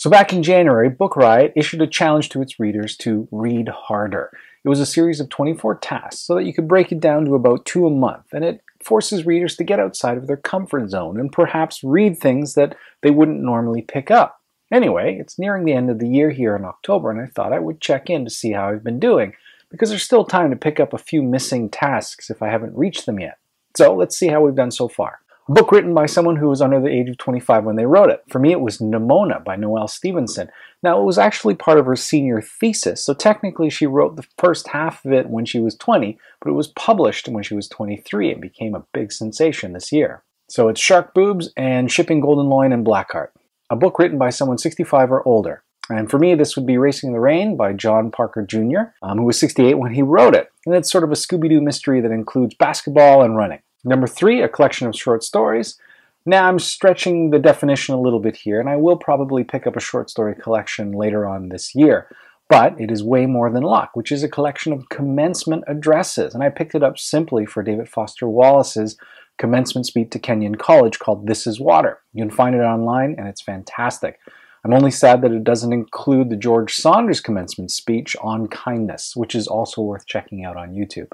So back in January, Book Riot issued a challenge to its readers to read harder. It was a series of 24 tasks so that you could break it down to about 2 a month, and it forces readers to get outside of their comfort zone and perhaps read things that they wouldn't normally pick up. Anyway, it's nearing the end of the year here in October, and I thought I would check in to see how I've been doing, because there's still time to pick up a few missing tasks if I haven't reached them yet. So let's see how we've done so far. A book written by someone who was under the age of 25 when they wrote it. For me, it was Nimona by Noelle Stevenson. Now, it was actually part of her senior thesis, so technically she wrote the first half of it when she was 20, but it was published when she was 23 and became a big sensation this year. So it's Shark Boobs and Shipping Golden Loin and Blackheart. A book written by someone 65 or older. And for me, this would be Racing in the Rain by John Parker Jr., who was 68 when he wrote it. And it's sort of a Scooby-Doo mystery that includes basketball and running. Number 3, a collection of short stories. Now I'm stretching the definition a little bit here, and I will probably pick up a short story collection later on this year. But it is way more than luck, which is a collection of commencement addresses. And I picked it up simply for David Foster Wallace's commencement speech to Kenyon College called This Is Water. You can find it online, and it's fantastic. I'm only sad that it doesn't include the George Saunders commencement speech on kindness, which is also worth checking out on YouTube.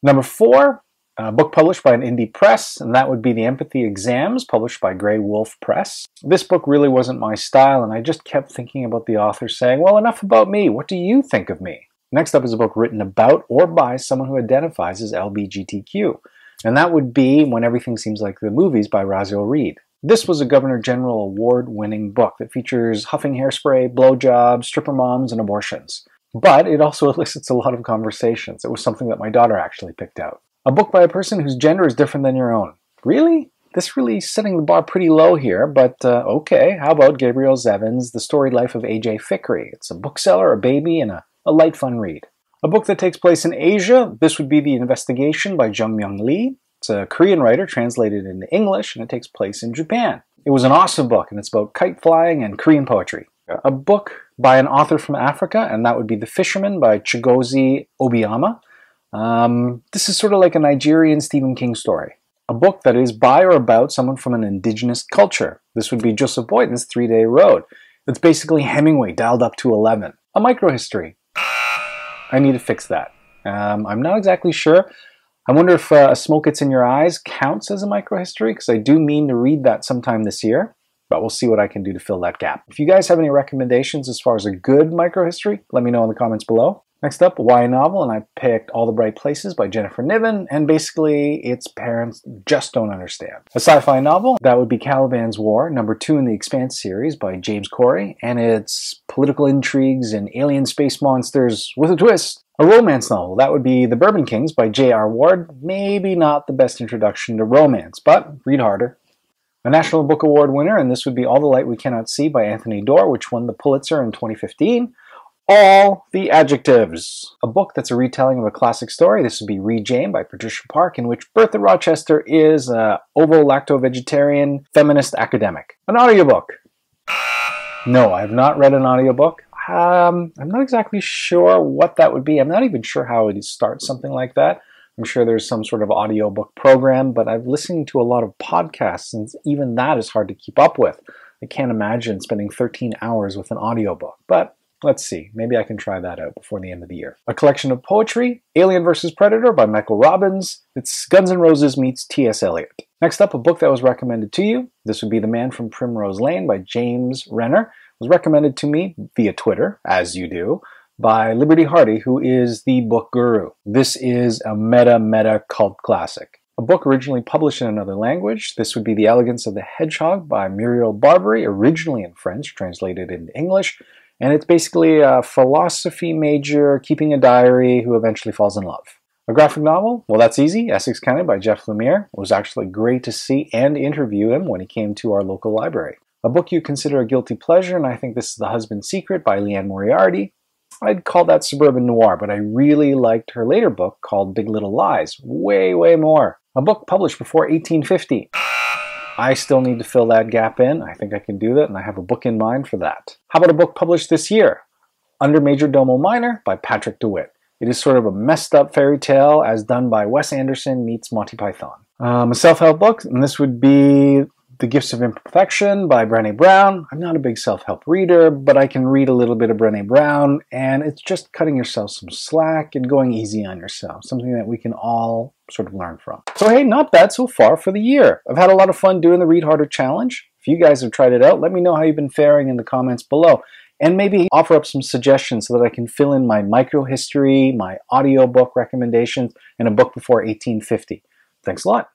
Number 4, a book published by an indie press, and that would be The Empathy Exams, published by Grey Wolf Press. This book really wasn't my style, and I just kept thinking about the author saying, well, enough about me. What do you think of me? Next up is a book written about or by someone who identifies as LGBTQ, and that would be When Everything Seems Like the Movies by Raziel Reed. This was a Governor General Award-winning book that features huffing hairspray, blowjobs, stripper moms, and abortions. But it also elicits a lot of conversations. It was something that my daughter actually picked out. A book by a person whose gender is different than your own. Really? This really is setting the bar pretty low here, but okay. How about Gabrielle Zevin's The Storied Life of A.J. Fikry? It's a bookseller, a baby, and a light, fun read. A book that takes place in Asia. This would be The Investigation by Jung Myung Lee. It's a Korean writer translated into English, and it takes place in Japan. It was an awesome book, and it's about kite flying and Korean poetry. A book by an author from Africa, and that would be The Fisherman by Chigozie Obiama. This is sort of like a Nigerian Stephen King story. A book that is by or about someone from an indigenous culture. This would be Joseph Boyden's 3-Day Road. It's basically Hemingway dialed up to 11. A microhistory. I need to fix that. I'm not exactly sure. I wonder if A Smoke Gets in Your Eyes counts as a microhistory, because I do mean to read that sometime this year, but we'll see what I can do to fill that gap. If you guys have any recommendations as far as a good microhistory, let me know in the comments below. Next up, a YA novel, and I picked All the Bright Places by Jennifer Niven, and basically its parents just don't understand. A sci-fi novel, that would be Caliban's War, number 2 in the Expanse series by James Corey, and it's political intrigues and alien space monsters with a twist. A romance novel, that would be The Bourbon Kings by J.R. Ward. Maybe not the best introduction to romance, but read harder. A National Book Award winner, and this would be All the Light We Cannot See by Anthony Doerr, which won the Pulitzer in 2015. All the Adjectives. A book that's a retelling of a classic story. This would be Read Jane by Patricia Park, in which Bertha Rochester is an ovo-lacto-vegetarian feminist academic. An audiobook. No, I have not read an audiobook. I'm not exactly sure what that would be. I'm not even sure how I would start something like that. I'm sure there's some sort of audiobook program, but I've listened to a lot of podcasts, and even that is hard to keep up with. I can't imagine spending 13 hours with an audiobook, but let's see. Maybe I can try that out before the end of the year. A collection of poetry, Alien vs. Predator by Michael Robbins. It's Guns N' Roses meets T.S. Eliot. Next up, a book that was recommended to you. This would be The Man from Primrose Lane by James Renner. It was recommended to me via Twitter, as you do, by Liberty Hardy, who is the book guru. This is a meta cult classic. A book originally published in another language. This would be The Elegance of the Hedgehog by Muriel Barbary, originally in French, translated into English. And it's basically a philosophy major keeping a diary who eventually falls in love. A graphic novel? Well, that's easy. Essex County by Jeff Lemire. It was actually great to see and interview him when he came to our local library. A book you consider a guilty pleasure, and I think this is The Husband's Secret by Leanne Moriarty. I'd call that suburban noir, but I really liked her later book called Big Little Lies. Way more. A book published before 1850. I still need to fill that gap in. I think I can do that, and I have a book in mind for that. How about a book published this year? Under Major Domo Minor by Patrick DeWitt. It is sort of a messed up fairy tale as done by Wes Anderson meets Monty Python. A self-help book, and this would be The Gifts of Imperfection by Brené Brown. I'm not a big self-help reader, but I can read a little bit of Brené Brown, and it's just cutting yourself some slack and going easy on yourself, something that we can all sort of learn from. So hey, not bad so far for the year. I've had a lot of fun doing the Read Harder Challenge. If you guys have tried it out, let me know how you've been faring in the comments below. And maybe offer up some suggestions so that I can fill in my microhistory, my audiobook recommendations, and a book before 1850. Thanks a lot.